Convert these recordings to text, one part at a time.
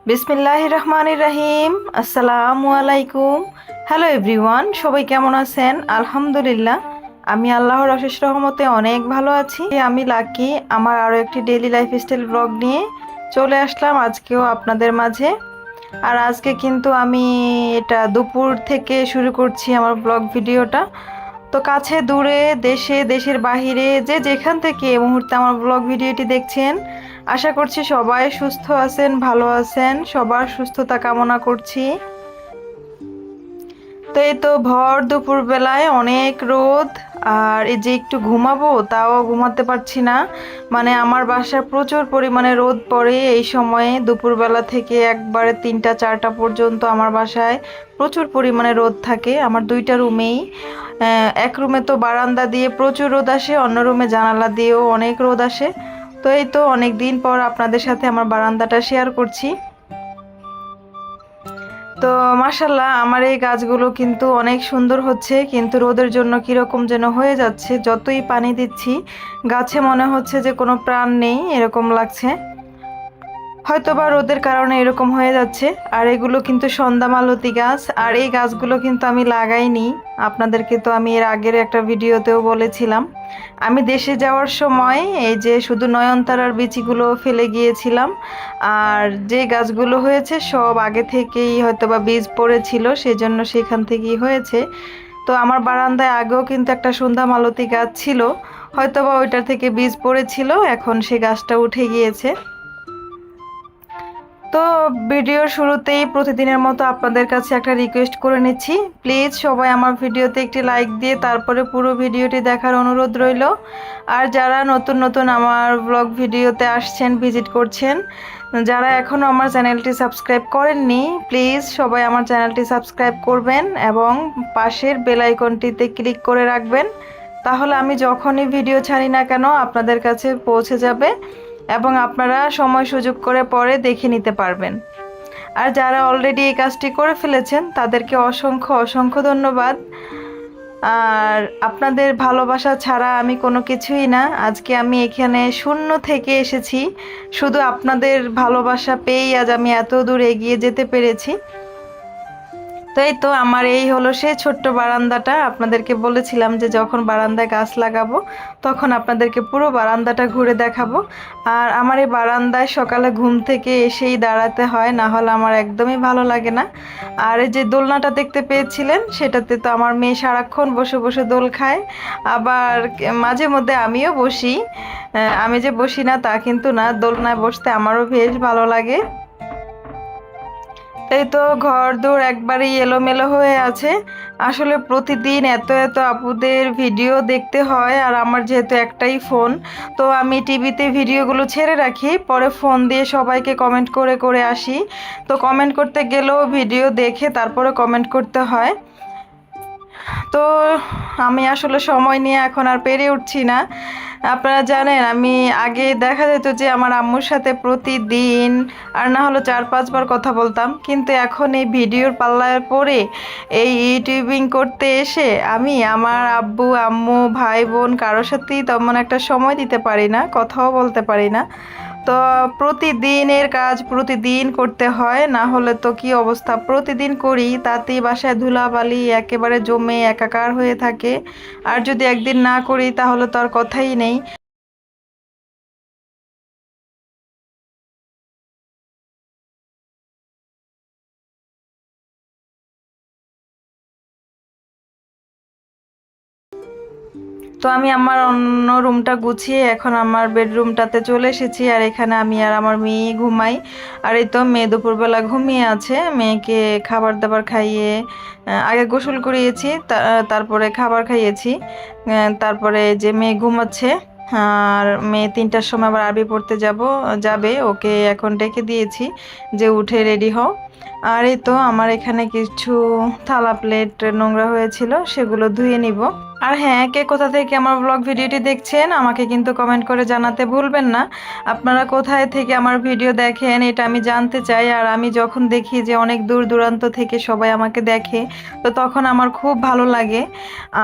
বিসমিল্লাহির রহমানির রহিম। আসসালামু আলাইকুম। হ্যালো এভরিওয়ান, সবাই কেমন আছেন? আলহামদুলিল্লাহ, আমি আল্লাহর অশেষ রহমতে অনেক ভালো আছি। আমি লাকি আমার আরও একটি ডেইলি লাইফস্টাইল ব্লগ নিয়ে চলে আসলাম আজকেও আপনাদের মাঝে। আর আজকে কিন্তু আমি এটা দুপুর থেকে শুরু করছি আমার ব্লগ ভিডিওটা। তো কাছে দূরে দেশে দেশের বাহিরে যে যেখান থেকে এই মুহূর্তে আমার ব্লগ ভিডিওটি দেখছেন, আশা করছি সবাই সুস্থ আছেন, ভালো আছেন। সবার সুস্থতা কামনা করছি। তো এই তো ভর দুপুর বেলায় অনেক রোদ, আর এই যে একটু ঘুমাবো তাও ঘুমাতে পারছি না। মানে আমার বাসায় প্রচুর পরিমাণে রোদ পড়ে এই সময়ে, দুপুরবেলা থেকে একবারে 3টা 4টা পর্যন্ত আমার বাসায় প্রচুর পরিমাণে রোদ থাকে। আমার দুইটা রুমেই, এক রুমে তো বারান্দা দিয়ে প্রচুর রোদ আসে, অন্য রুমে জানালা দিয়েও অনেক রোদ আসে। তো এই তো অনেক দিন পর আপনাদের সাথে আমার বারান্দাটা শেয়ার করছি। তো মাশাল্লাহ আমার এই গাছগুলো কিন্তু অনেক সুন্দর হচ্ছে, কিন্তু রোদের জন্য কীরকম যেন হয়ে যাচ্ছে। যতই পানি দিচ্ছি গাছে মনে হচ্ছে যে কোনো প্রাণ নেই, এরকম লাগছে। হয়তোবা রোদের কারণে এরকম হয়ে যাচ্ছে। আর এগুলো কিন্তু সন্ধ্যামালতী গাছ, আর এই গাছগুলো কিন্তু আমি লাগাইনি। আপনাদেরকে তো আমি এর আগের একটা ভিডিওতেও বলেছিলাম। আমি দেশে যাওয়ার সময় এই যে শুধু নয়নতারার বিচিগুলো ফেলে গিয়েছিলাম। আর যে গাছগুলো হয়েছে সব আগে থেকেই হয়তোবা বীজ পড়েছিল, সেজন্য সেখান থেকেই হয়েছে। তো আমার বারান্দায় আগেও কিন্তু একটা সন্ধ্যামালতী গাছ ছিল, হয়তোবা ওইটার থেকে বীজ পড়েছিল, এখন সে গাছটা উঠে গিয়েছে। তো ভিডিওর শুরুতেই প্রতিদিনের মতো আপনাদের কাছে একটা রিকোয়েস্ট করে নিচ্ছি, প্লিজ সবাই আমার ভিডিওতে একটি লাইক দিয়ে তারপরে পুরো ভিডিওটি দেখার অনুরোধ রইল। আর যারা নতুন নতুন আমার ব্লগ ভিডিওতে আসছেন, ভিজিট করছেন, যারা এখনও আমার চ্যানেলটি সাবস্ক্রাইব করেননি, প্লিজ সবাই আমার চ্যানেলটি সাবস্ক্রাইব করবেন এবং পাশের বেল আইকনটিতে ক্লিক করে রাখবেন। তাহলে আমি যখনই ভিডিও ছাড়ি না কেন আপনাদের কাছে পৌঁছে যাবে এবং আপনারা সময় সুযোগ করে পরে দেখে নিতে পারবেন। আর যারা অলরেডি এই কাজটি করে ফেলেছেন তাদেরকে অসংখ্য অসংখ্য ধন্যবাদ। আর আপনাদের ভালোবাসা ছাড়া আমি কোনো কিছুই না। আজকে আমি এখানে শূন্য থেকে এসেছি, শুধু আপনাদের ভালোবাসা পেয়েই আজ আমি এত দূর এগিয়ে যেতে পেরেছি। তো এই তো আমার এই হলো সেই ছোট্ট বারান্দাটা। আপনাদেরকে বলেছিলাম যে যখন বারান্দায় গাছ লাগাবো তখন আপনাদেরকে পুরো বারান্দাটা ঘুরে দেখাবো। আর আমার এই বারান্দায় সকালে ঘুম থেকে এসেই দাঁড়াতে হয়, না হলে আমার একদমই ভালো লাগে না। আর এই যে দোলনাটা দেখতে পেয়েছিলেন, সেটাতে তো আমার মেয়ে সারাক্ষণ বসে বসে দোল খায়। আবার মাঝে মধ্যে আমিও বসি। আমি যে বসি না তা কিন্তু না, দোলনায় বসতে আমারও বেশ ভালো লাগে। এই তো ঘর দৌড় একবারেই এলোমেলো হয়ে আছে। আসলে প্রতিদিন এত এত আপুদের ভিডিও দেখতে হয়, আর আমার যেহেতু একটাই ফোন, তো আমি টিভিতে ভিডিওগুলো ছেড়ে রাখি, পরে ফোন দিয়ে সবাইকে কমেন্ট করে করে আসি। তো কমেন্ট করতে গেলেও ভিডিও দেখে তারপরে কমেন্ট করতে হয়। তো আমি আসলে সময় নিয়ে এখন আর পেরে উঠছি না। আপনারা জানেন আমি আগে দেখা যেত যে আমার আম্মুর সাথে প্রতিদিন আর না হলো 4-5 বার কথা বলতাম, কিন্তু এখন এই ভিডিওর পাল্লায় পড়ে এই ইউটিউবিং করতে এসে আমি আমার আব্বু আম্মু ভাই বোন কারোর সাথেই তেমন একটা সময় দিতে পারি না, কথাও বলতে পারি না। তো প্রতিদিনের কাজ প্রতিদিন করতে হয়, না হলে তো কি অবস্থা, প্রতিদিন করি তাতেই বাসায় ধুলাবালি একেবারে জমে একাকার হয়ে থাকে। আর যদি একদিন না করি তাহলে তো আর কথাই নেই। তো আমি আমার অন্য রুমটা গুছিয়ে এখন আমার বেডরুমটাতে চলে এসেছি, আর এখানে আমি আর আমার মেয়ে ঘুমাই। আর এই তো মেয়ে দুপুরবেলা ঘুমিয়ে আছে, মেয়েকে খাবার দাবার খাইয়ে আগে গোসল করিয়েছি, তারপরে খাবার খাইয়েছি, তারপরে যে মেয়ে ঘুমাচ্ছে। আর মেয়ে 3টার সময় আবার আরবি পড়তে যাবে, ওকে এখন ডেকে দিয়েছি যে উঠে রেডি হও। আর এই তো আমার এখানে কিছু থালা প্লেট নোংরা হয়েছিল, সেগুলো ধুয়ে নিব। আর হ্যাঁ, কে কোথা থেকে আমার ব্লগ ভিডিওটি দেখছেন আমাকে কিন্তু কমেন্ট করে জানাতে ভুলবেন না। আপনারা কোথায় থেকে আমার ভিডিও দেখেন এটা আমি জানতে চাই। আর আমি যখন দেখি যে অনেক দূর দূরান্ত থেকে সবাই আমাকে দেখে, তো তখন আমার খুব ভালো লাগে।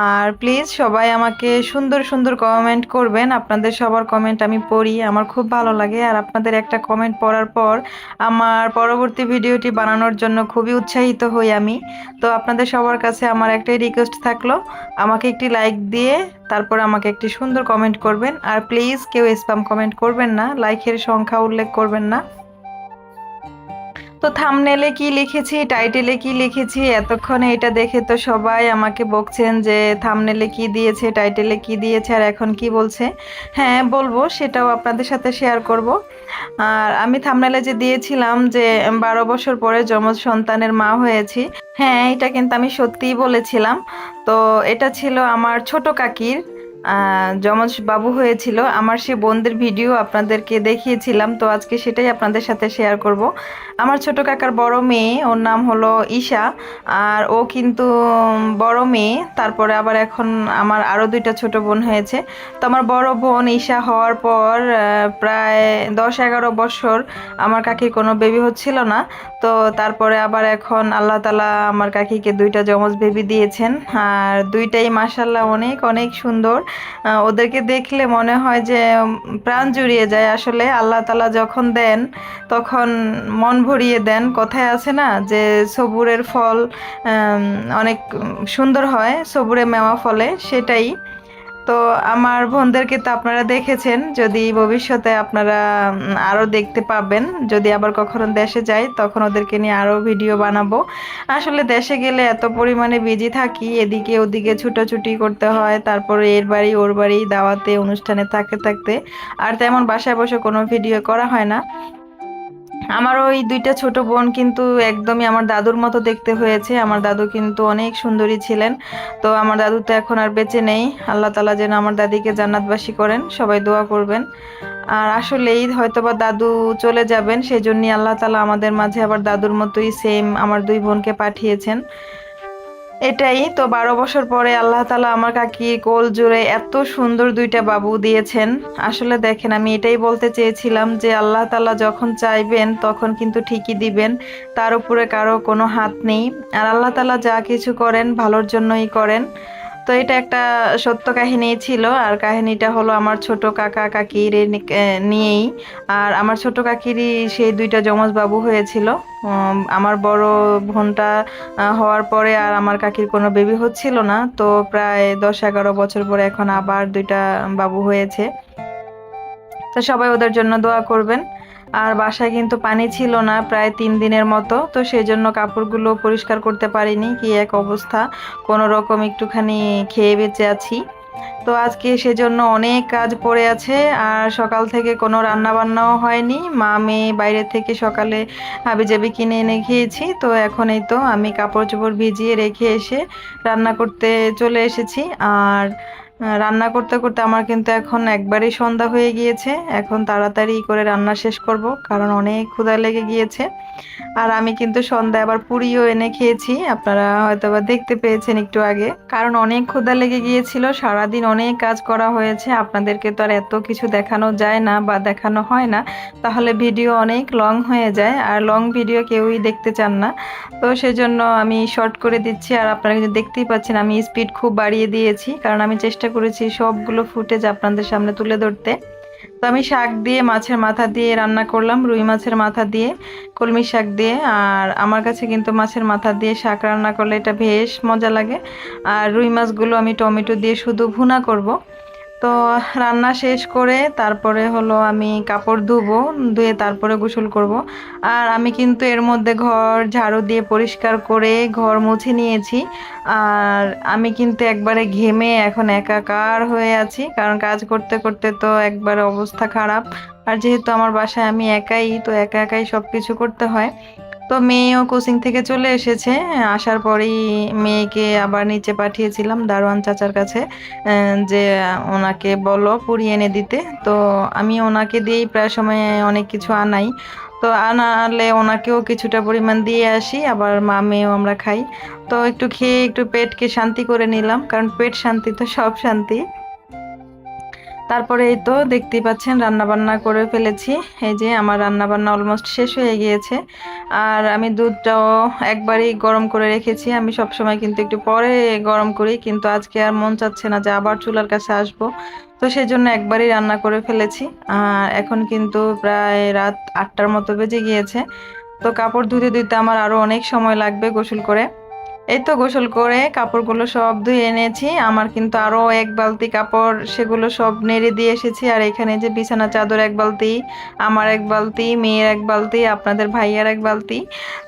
আর প্লিজ সবাই আমাকে সুন্দর সুন্দর কমেন্ট করবেন, আপনাদের সবার কমেন্ট আমি পড়ি, আমার খুব ভালো লাগে। আর আপনাদের একটা কমেন্ট পড়ার পর আমার পরবর্তী ভিডিওটি বানানোর জন্য খুবই উৎসাহিত হই আমি। তো আপনাদের সবার কাছে আমার একটাই রিকোয়েস্ট থাকলো, আমাকে একটি লাইক দিয়ে তারপর আমাকে একটি সুন্দর কমেন্ট করবেন। আর প্লিজ কেউ স্প্যাম কমেন্ট করবেন না, লাইকের সংখ্যা উল্লেখ করবেন না। তো থাম্বনেলে কি লিখেছি, টাইটেলে কি লিখেছি, এতক্ষণে এটা দেখে তো সবাই আমাকে বকছেন যে থাম্বনেলে কি দিয়েছে, টাইটেলে কি দিয়েছে, আর এখন কি বলছে। হ্যাঁ বলবো, সেটাও আপনাদের সাথে শেয়ার করব। আর আমি থাম্বনেলে যে দিয়েছিলাম যে 12 বছর পরে যমজ সন্তানের মা হয়েছি, হ্যাঁ এটা কিন্তু আমি সত্যিই বলেছিলাম। তো এটা ছিল আমার ছোট কাকির যমজ বাবু হয়েছিল। আমার সে বোনদের ভিডিও আপনাদেরকে দেখিয়েছিলাম, তো আজকে সেটাই আপনাদের সাথে শেয়ার করব। আমার ছোট কাকার বড় মেয়ে, ওর নাম হলো ঈশা। আর ও কিন্তু বড় মেয়ে, তারপরে আবার এখন আমার আরও দুইটা ছোট বোন হয়েছে। তো আমার বড় বোন ঈশা হওয়ার পর প্রায় 10-11 বছর আমার কাকির কোনো বেবি হচ্ছিল না। তো তারপরে আবার এখন আল্লাহ তাআলা আমার কাকিকে দুইটা যমজ বেবি দিয়েছেন। আর দুইটাই মাশাআল্লাহ অনেক অনেক সুন্দর। ওদেরকে দেখলে মনে হয় যে প্রাণ জুড়িয়ে যায়। আসলে আল্লাহ তাআলা যখন দেন তখন মন ভরিয়ে দেন। কথায় আছে না যে সবুরের ফল অনেক সুন্দর হয়, সবুরে মেওয়া ফলে, সেটাই। তো আমার বোনদেরকে তো আপনারা দেখেছেন, যদি ভবিষ্যতে আপনারা আরও দেখতে পাবেন, যদি আবার কখনো দেশে যাই তখন ওদেরকে নিয়ে আরও ভিডিও বানাবো। আসলে দেশে গেলে এত পরিমাণে বিজি থাকি, এদিকে ওদিকে ছুটোছুটি করতে হয়, তারপরে এর বাড়ি ওর বাড়ি দাওয়াতে অনুষ্ঠানে থাকতে থাকতে আর তেমন বাসায় বসে কোনো ভিডিও করা হয় না। আমার ওই দুইটা ছোট বোন কিন্তু একদমই আমার দাদুর মতো দেখতে হয়েছে। আমার দাদু কিন্তু অনেক সুন্দরী ছিলেন। তো আমার দাদু তো এখন আর বেঁচে নেই, আল্লাহ তাআলা যেন আমার দাদিকে জান্নাতবাসী করেন, সবাই দোয়া করবেন। আর আসলেই হয়তোবা দাদু চলে যাবেন, সেই জন্যই আল্লাহ তাআলা আমাদের মাঝে আবার দাদুর মতোই সেম আমার দুই বোনকে পাঠিয়েছেন। এটাই তো, 12 বছর পরে আল্লাহ তাআলা আমার কাকির কোল জুড়ে এত সুন্দর দুইটা বাবু দিয়েছেন। আসলে দেখেন, আমি এটাই বলতে চেয়েছিলাম যে আল্লাহ তাআলা যখন চাইবেন তখন কিন্তু ঠিকই দিবেন, তার উপরে কারো কোনো হাত নেই। আর আল্লাহ তাআলা যা কিছু করেন ভালোর জন্যই করেন। তো এটা একটা সত্য কাহিনী ছিল। আর কাহিনীটা হলো আমার ছোট কাকা কাকির নিয়েই। আর আমার ছোট কাকিরই সেই দুইটা যমজ বাবু হয়েছিল। আমার বড় বোনটা হওয়ার পরে আর আমার কাকির কোনো বেবি হচ্ছিল না, তো প্রায় 10-11 বছর পরে এখন আবার দুইটা বাবু হয়েছে। তো সবাই ওদের জন্য দোয়া করবেন। আর বাসায় কিন্তু পানি ছিল না প্রায় 3 দিনের মতো, তো সেই জন্য কাপড়গুলো পরিষ্কার করতে পারিনি, কি এক অবস্থা, কোনো রকম একটুখানি খেয়ে বেঁচে আছি। তো আজকে সেজন্য অনেক কাজ পড়ে আছে। আর সকাল থেকে কোনো রান্না বান্নাও হয়নি, মা মেয়ে বাইরে থেকে সকালে হাবিজাবি কিনে এনে খেয়েছি। তো এখন এই তো আমি কাপড় চোপড় ভিজিয়ে রেখে এসে রান্না করতে চলে এসেছি। আর রান্না করতে করতে আমার কিন্তু এখন একবারেই সন্ধ্যা হয়ে গিয়েছে। এখন তাড়াতাড়ি করে রান্না শেষ করব, কারণ অনেক ক্ষুধা লেগে গিয়েছে। আর আমি কিন্তু সন্ধ্যায় আবার পুরিও এনে খেয়েছি, আপনারা হয়তো বা দেখতে পেয়েছেন একটু আগে, কারণ অনেক ক্ষুধা লেগে গিয়েছিল, সারাদিন অনেক কাজ করা হয়েছে। আপনাদেরকে তো আর এত কিছু দেখানো যায় না বা দেখানো হয় না, তাহলে ভিডিও অনেক লং হয়ে যায়, আর লং ভিডিও কেউই দেখতে চান না। তো সেজন্য আমি শর্ট করে দিচ্ছি। আর আপনারা কিন্তু দেখতেই পাচ্ছেন আমি স্পিড খুব বাড়িয়ে দিয়েছি, কারণ আমি চেষ্টা করেছি সবগুলো ফুটেজ আপনাদের সামনে তুলে ধরতে। তো আমি শাক দিয়ে মাছের মাথা দিয়ে রান্না করলাম, রুই মাছের মাথা দিয়ে, কলমি শাক দিয়ে। আর আমার কাছে কিন্তু মাছের মাথা দিয়ে শাক রান্না করলে এটা বেশ মজা লাগে। আর রুই মাছগুলো আমি টমেটো দিয়ে শুধু ভুনা করব। তো রান্না শেষ করে তারপরে হলো আমি কাপড় ধুবো, ধুয়ে তারপরে গোসল করব। আর আমি কিন্তু এর মধ্যে ঘর ঝাড়ু দিয়ে পরিষ্কার করে ঘর মুছে নিয়েছি। আর আমি কিন্তু একবারে ঘেমে এখন একাকার হয়ে আছি, কারণ কাজ করতে করতে তো একবারে অবস্থা খারাপ। আর যেহেতু আমার বাসায় আমি একাই, তো একা একাই সব কিছু করতে হয়। তো মেয়েও কোচিং থেকে চলে এসেছে, আসার পরেই মেয়েকে আবার নিচে পাঠিয়েছিলাম দারোয়ান চাচার কাছে, যে ওনাকে বলো পুরি এনে দিতে। তো আমি ওনাকে দিয়েই প্রায় সময় অনেক কিছু আনাই। তো তো আনালে ওনাকেও কিছুটা পরিমাণ দিয়ে আসি, আবার মা মেয়েও আমরা খাই। তো একটু খেয়ে একটু পেটকে শান্তি করে নিলাম, কারণ পেট শান্তি তো সব শান্তি। তারপরে এই তো দেখতেই পাচ্ছেন রান্না বান্না করে ফেলেছি। এই যে আমার রান্না বান্না অলমোস্ট শেষ হয়ে গিয়েছে। আর আমি দুধটাও একবারই গরম করে রেখেছি। আমি সব সময় কিন্তু একটু পরে গরম করি, কিন্তু আজকে আর মন চাচ্ছে না যে আবার চুলার কাছে আসবো, তো সেই জন্য একবারই রান্না করে ফেলেছি। আর এখন কিন্তু প্রায় রাত 8টার মতো বেজে গিয়েছে। তো কাপড় ধুতে ধুতে আমার আরো অনেক সময় লাগবে গোসল করে। এই তো গোসল করে কাপড়গুলো সব ধুয়ে এনেছি। আমার কিন্তু আরো এক বালতি কাপড়, সেগুলো সব নেড়ে দিয়ে এসেছি। আর এখানে যে বিছানা চাদর এক বালতি, আমার এক বালতি, মেয়ের এক বালতি, আপনাদের ভাইয়ার এক বালতি।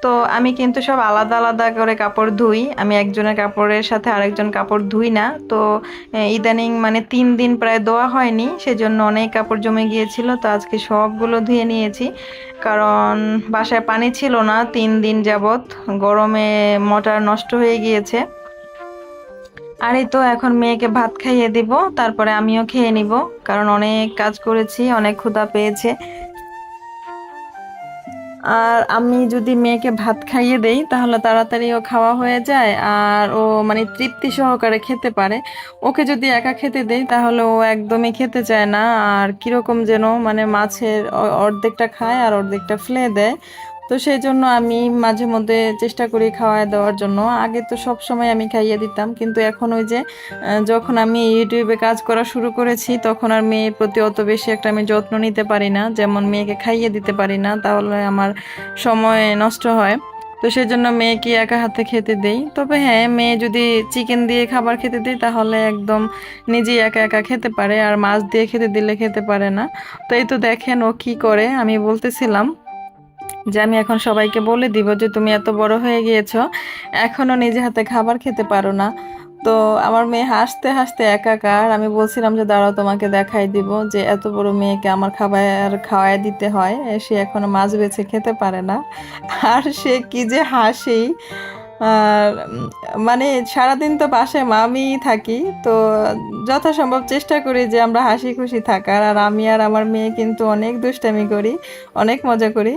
তো আমি কিন্তু সব আলাদা আলাদা করে কাপড় ধুই, আমি একজনের কাপড়ের সাথে আরেকজন কাপড় ধুই না। তো ইদানিং মানে 3 দিন প্রায় ধোয়া হয়নি, সেজন্য অনেক কাপড় জমে গিয়েছিল। তো আজকে সবগুলো ধুয়ে নিয়েছি, কারণ বাসায় পানি ছিল না 3 দিন যাবত, গরমে মোটর নষ্ট হয়ে গিয়েছে। আর এই তো এখন মেয়েকে ভাত খাইয়ে দিব, তারপরে আমিও খেয়ে নিব, কারণ অনেক কাজ করেছি, অনেক ক্ষুধা পেয়েছে। আর আমি যদি মেয়েকে ভাত খাইয়ে দেই তাহলে তাড়াতাড়ি ও খাওয়া হয়ে যায়, আর ও মানে তৃপ্তি সহকারে খেতে পারে। ওকে যদি একা খেতে দেই তাহলে ও একদমই খেতে চায় না, আর কিরকম যেন মানে মাছের অর্ধেকটা খায় আর অর্ধেকটা ফেলে দেয়। তো সেই জন্য আমি মাঝে মধ্যে চেষ্টা করি খাওয়ায় দেওয়ার জন্য। আগে তো সব সময় আমি খাইয়ে দিতাম, কিন্তু এখন ওই যে যখন আমি ইউটিউবে কাজ করা শুরু করেছি তখন আর মেয়ের প্রতি অত বেশি একটা আমি যত্ন নিতে পারি না, যেমন মেয়েকে খাইয়ে দিতে পারি না, তাহলে আমার সময় নষ্ট হয়। তো সেই জন্য মেয়েকে একা হাতে খেতে দেই। তবে হ্যাঁ, মেয়ে যদি চিকেন দিয়ে খাবার খেতে দিই তাহলে একদম নিজেই একা একা খেতে পারে, আর মাছ দিয়ে খেতে দিলে খেতে পারে না। তো এই তো দেখেন ও কি করে। আমি বলতেছিলাম যে আমি এখন সবাইকে বলে দিব যে তুমি এত বড় হয়ে গিয়েছো, এখনো নিজে হাতে খাবার খেতে পারো না। তো আমার মেয়ে হাসতে হাসতে একাকার। আমি বলছিলাম যে দাঁড়াও তোমাকে দেখাই দিব যে এত বড় মেয়েকে আমার খাবার খাওয়াই দিতে হয়, সে এখনো মাছ বেছে খেতে পারে না। আর সে কি যে হাসি! আর মানে সারাদিন তো বাসায় মামিই থাকি, তো যথাসম্ভব চেষ্টা করি যে আমরা হাসি খুশি থাকার। আর আমি আর আমার মেয়ে কিন্তু অনেক দুষ্টামি করি, অনেক মজা করি।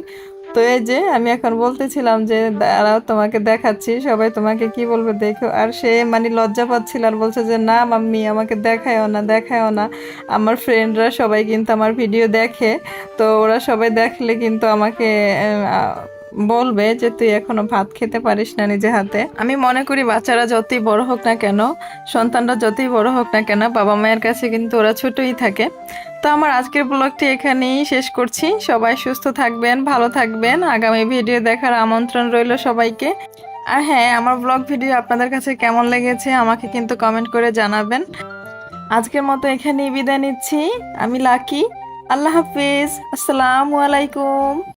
তো এই যে আমি এখন বলতেছিলাম যে দাঁড়াও তোমাকে দেখাচ্ছি, সবাই তোমাকে কি বলবে দেখো। আর সে মানে লজ্জা পাচ্ছিল আর বলছে যে না মাম্মি, আমাকে দেখায়ও না, দেখায়ও না। আমার ফ্রেন্ডরা সবাই কিন্তু আমার ভিডিও দেখে, তো ওরা সবাই দেখলে কিন্তু আমাকে বলবে যে তুই এখনো ভাত খেতে পারিস না নিজে হাতে। আমি মনে করি বাচ্চারা যতই বড় হোক না কেন, সন্তানরা যতই বড় হোক না কেন, বাবা মায়ের কাছে কিন্তু ওরা ছোটই থাকে। তো আমার আজকের ব্লগটি এখানেই শেষ করছি। সবাই সুস্থ থাকবেন, ভালো থাকবেন। আগামী ভিডিও দেখার আমন্ত্রণ রইল সবাইকে। আর হ্যাঁ, আমার ব্লগ ভিডিও আপনাদের কাছে কেমন লেগেছে আমাকে কিন্তু কমেন্ট করে জানাবেন। আজকের মতো এখানেই বিদায় নিচ্ছি। আমি লাকি। আল্লাহ হাফিজ, আসসালামু আলাইকুম।